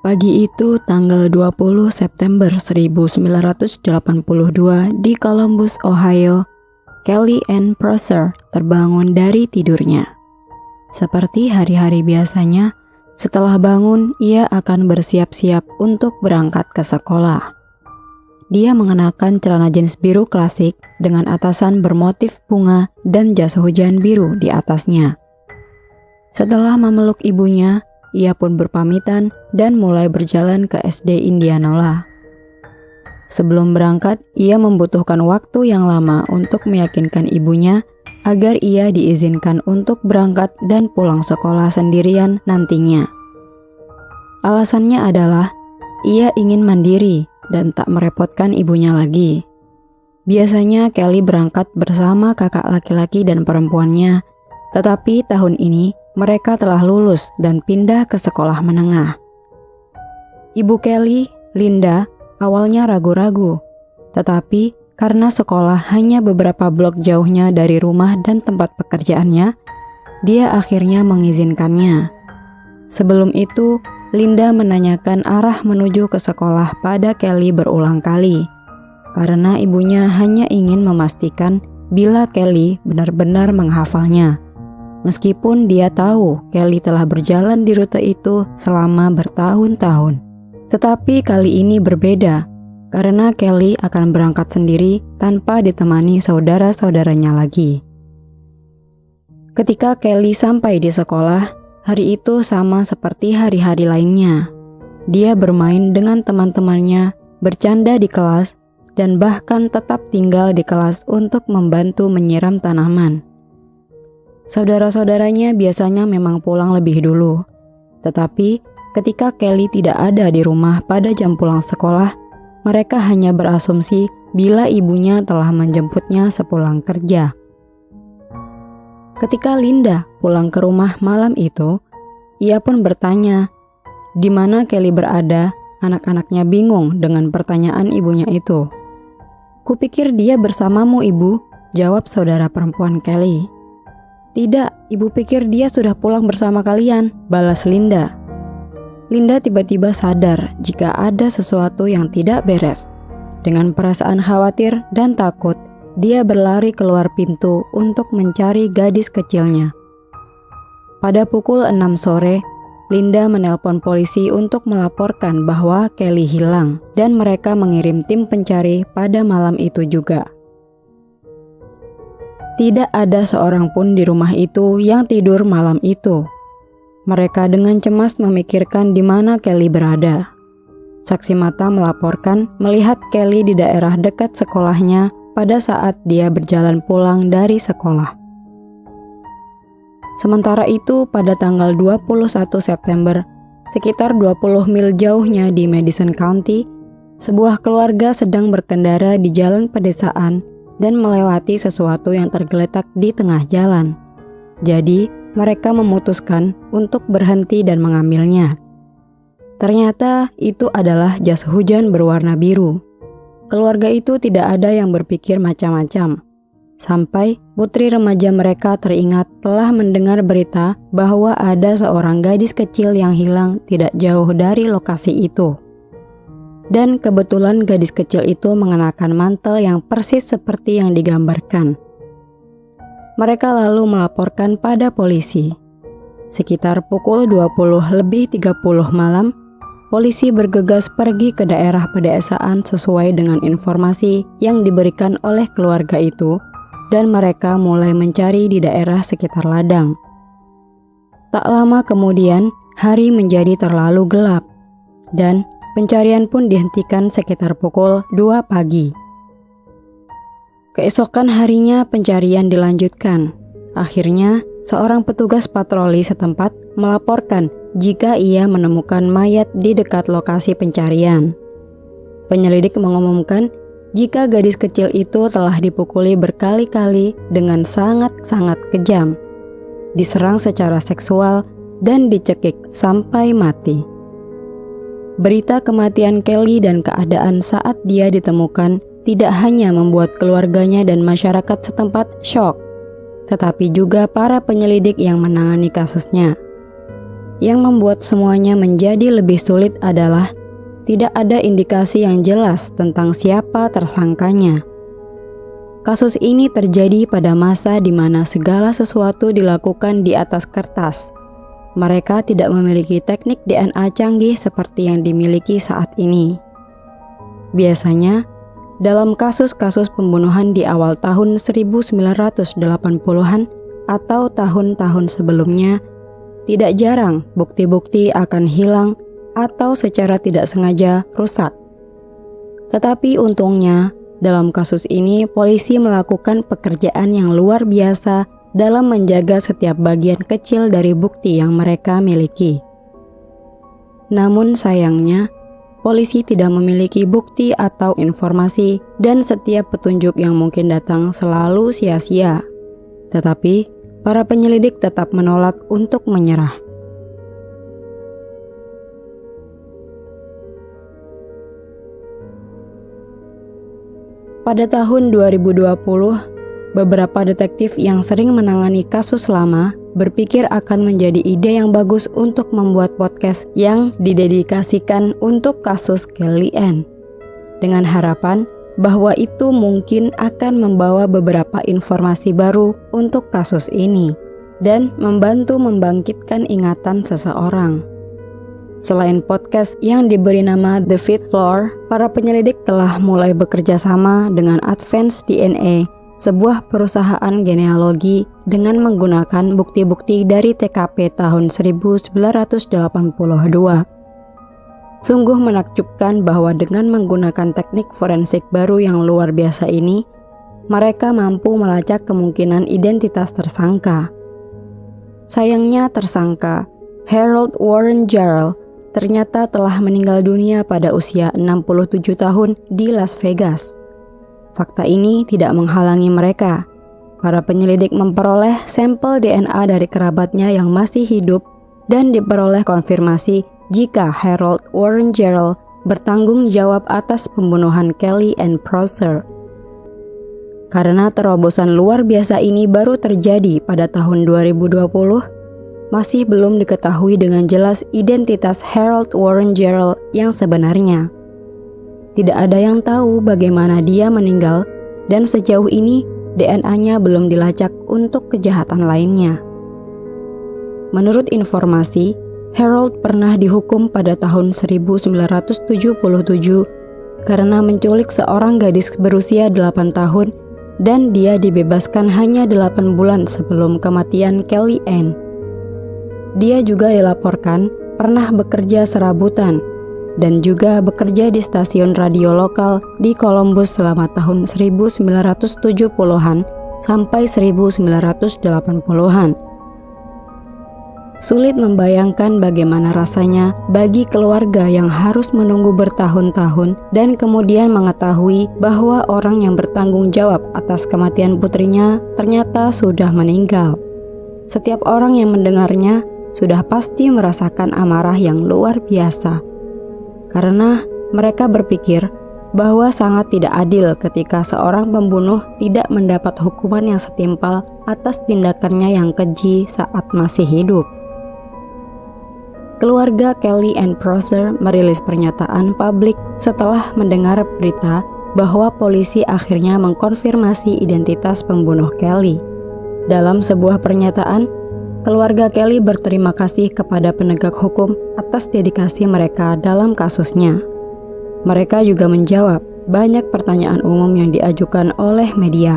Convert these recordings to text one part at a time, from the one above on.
Pagi itu tanggal 20 September 1982 di Columbus, Ohio, Kelly Ann Prosser terbangun dari tidurnya. Seperti hari-hari biasanya, setelah bangun ia akan bersiap-siap untuk berangkat ke sekolah. Dia mengenakan celana jeans biru klasik dengan atasan bermotif bunga dan jas hujan biru di atasnya. Setelah memeluk ibunya, ia pun berpamitan dan mulai berjalan ke SD Indianola. Sebelum berangkat, ia membutuhkan waktu yang lama untuk meyakinkan ibunya agar ia diizinkan untuk berangkat dan pulang sekolah sendirian nantinya. Alasannya adalah ia ingin mandiri dan tak merepotkan ibunya lagi. Biasanya Kelly berangkat bersama kakak laki-laki dan perempuannya, tetapi tahun ini mereka telah lulus dan pindah ke sekolah menengah. Ibu Kelly, Linda, awalnya ragu-ragu, tetapi karena sekolah hanya beberapa blok jauhnya dari rumah dan tempat pekerjaannya, dia akhirnya mengizinkannya. Sebelum itu, Linda menanyakan arah menuju ke sekolah pada Kelly berulang kali, karena ibunya hanya ingin memastikan bila Kelly benar-benar menghafalnya. Meskipun dia tahu Kelly telah berjalan di rute itu selama bertahun-tahun. Tetapi kali ini berbeda, karena Kelly akan berangkat sendiri tanpa ditemani saudara-saudaranya lagi. Ketika Kelly sampai di sekolah, hari itu sama seperti hari-hari lainnya. Dia bermain dengan teman-temannya, bercanda di kelas, dan bahkan tetap tinggal di kelas untuk membantu menyiram tanaman. Saudara-saudaranya biasanya memang pulang lebih dulu, tetapi ketika Kelly tidak ada di rumah pada jam pulang sekolah, mereka hanya berasumsi bila ibunya telah menjemputnya sepulang kerja. Ketika Linda pulang ke rumah malam itu, ia pun bertanya, di mana Kelly berada. Anak-anaknya bingung dengan pertanyaan ibunya itu. "Kupikir dia bersamamu, Ibu," jawab saudara perempuan Kelly. "Tidak, ibu pikir dia sudah pulang bersama kalian," balas Linda. Linda tiba-tiba sadar jika ada sesuatu yang tidak beres. Dengan perasaan khawatir dan takut, dia berlari keluar pintu untuk mencari gadis kecilnya. Pada pukul 6 sore, Linda menelpon polisi untuk melaporkan bahwa Kelly hilang dan mereka mengirim tim pencari pada malam itu juga. Tidak ada seorang pun di rumah itu yang tidur malam itu. Mereka dengan cemas memikirkan di mana Kelly berada. Saksi mata melaporkan melihat Kelly di daerah dekat sekolahnya pada saat dia berjalan pulang dari sekolah. Sementara itu, pada tanggal 21 September, sekitar 20 mil jauhnya di Madison County, sebuah keluarga sedang berkendara di jalan pedesaan dan melewati sesuatu yang tergeletak di tengah jalan. Jadi, mereka memutuskan untuk berhenti dan mengambilnya. Ternyata itu adalah jas hujan berwarna biru. Keluarga itu tidak ada yang berpikir macam-macam. Sampai putri remaja mereka teringat telah mendengar berita bahwa ada seorang gadis kecil yang hilang tidak jauh dari lokasi itu. Dan kebetulan gadis kecil itu mengenakan mantel yang persis seperti yang digambarkan. Mereka lalu melaporkan pada polisi. Sekitar pukul 20:30 malam, polisi bergegas pergi ke daerah pedesaan sesuai dengan informasi yang diberikan oleh keluarga itu, dan mereka mulai mencari di daerah sekitar ladang. Tak lama kemudian, hari menjadi terlalu gelap, dan pencarian pun dihentikan sekitar pukul 2 pagi. Keesokan harinya pencarian dilanjutkan. Akhirnya, seorang petugas patroli setempat melaporkan jika ia menemukan mayat di dekat lokasi pencarian. Penyelidik mengumumkan jika gadis kecil itu telah dipukuli berkali-kali dengan sangat-sangat kejam, diserang secara seksual, dan dicekik sampai mati. Berita kematian Kelly dan keadaan saat dia ditemukan tidak hanya membuat keluarganya dan masyarakat setempat syok, tetapi juga para penyelidik yang menangani kasusnya. Yang membuat semuanya menjadi lebih sulit adalah tidak ada indikasi yang jelas tentang siapa tersangkanya. Kasus ini terjadi pada masa di mana segala sesuatu dilakukan di atas kertas. Mereka tidak memiliki teknik DNA canggih seperti yang dimiliki saat ini. Biasanya, dalam kasus-kasus pembunuhan di awal tahun 1980-an atau tahun-tahun sebelumnya, tidak jarang bukti-bukti akan hilang atau secara tidak sengaja rusak. Tetapi untungnya, dalam kasus ini polisi melakukan pekerjaan yang luar biasa dalam menjaga setiap bagian kecil dari bukti yang mereka miliki. Namun sayangnya, polisi tidak memiliki bukti atau informasi dan setiap petunjuk yang mungkin datang selalu sia-sia. Tetapi, para penyelidik tetap menolak untuk menyerah. Pada tahun 2020, beberapa detektif yang sering menangani kasus lama berpikir akan menjadi ide yang bagus untuk membuat podcast yang didedikasikan untuk kasus Kelly Ann, dengan harapan bahwa itu mungkin akan membawa beberapa informasi baru untuk kasus ini dan membantu membangkitkan ingatan seseorang. Selain podcast yang diberi nama The Fifth Floor, para penyelidik telah mulai bekerja sama dengan Advance DNA, sebuah perusahaan genealogi dengan menggunakan bukti-bukti dari TKP tahun 1982. Sungguh menakjubkan bahwa dengan menggunakan teknik forensik baru yang luar biasa ini, mereka mampu melacak kemungkinan identitas tersangka. Sayangnya tersangka, Harold Warren Jarrell, ternyata telah meninggal dunia pada usia 67 tahun di Las Vegas. Fakta ini tidak menghalangi mereka. Para penyelidik memperoleh sampel DNA dari kerabatnya yang masih hidup dan diperoleh konfirmasi jika Harold Warren Jarrell bertanggung jawab atas pembunuhan Kelly Ann Prosser. Karena terobosan luar biasa ini baru terjadi pada tahun 2020, masih belum diketahui dengan jelas identitas Harold Warren Jarrell yang sebenarnya. Tidak ada yang tahu bagaimana dia meninggal dan sejauh ini DNA-nya belum dilacak untuk kejahatan lainnya. Menurut informasi, Harold pernah dihukum pada tahun 1977 karena menculik seorang gadis berusia 8 tahun dan dia dibebaskan hanya 8 bulan sebelum kematian Kelly Ann. Dia juga dilaporkan pernah bekerja serabutan dan juga bekerja di stasiun radio lokal di Columbus selama tahun 1970-an sampai 1980-an. Sulit membayangkan bagaimana rasanya bagi keluarga yang harus menunggu bertahun-tahun dan kemudian mengetahui bahwa orang yang bertanggung jawab atas kematian putrinya ternyata sudah meninggal. Setiap orang yang mendengarnya sudah pasti merasakan amarah yang luar biasa, karena mereka berpikir bahwa sangat tidak adil ketika seorang pembunuh tidak mendapat hukuman yang setimpal atas tindakannya yang keji saat masih hidup. Keluarga Kelly Ann Prosser merilis pernyataan publik setelah mendengar berita bahwa polisi akhirnya mengkonfirmasi identitas pembunuh Kelly. Dalam sebuah pernyataan, keluarga Kelly berterima kasih kepada penegak hukum atas dedikasi mereka dalam kasusnya. Mereka juga menjawab banyak pertanyaan umum yang diajukan oleh media.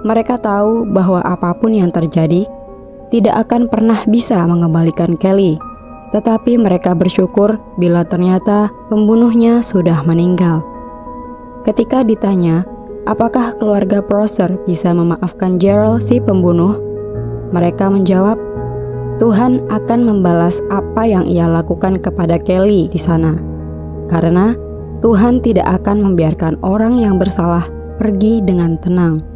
Mereka tahu bahwa apapun yang terjadi tidak akan pernah bisa mengembalikan Kelly. Tetapi mereka bersyukur bila ternyata pembunuhnya sudah meninggal. Ketika ditanya, apakah keluarga Prosser bisa memaafkan Jarrell si pembunuh? Mereka menjawab, Tuhan akan membalas apa yang ia lakukan kepada Kelly di sana. Karena Tuhan tidak akan membiarkan orang yang bersalah pergi dengan tenang.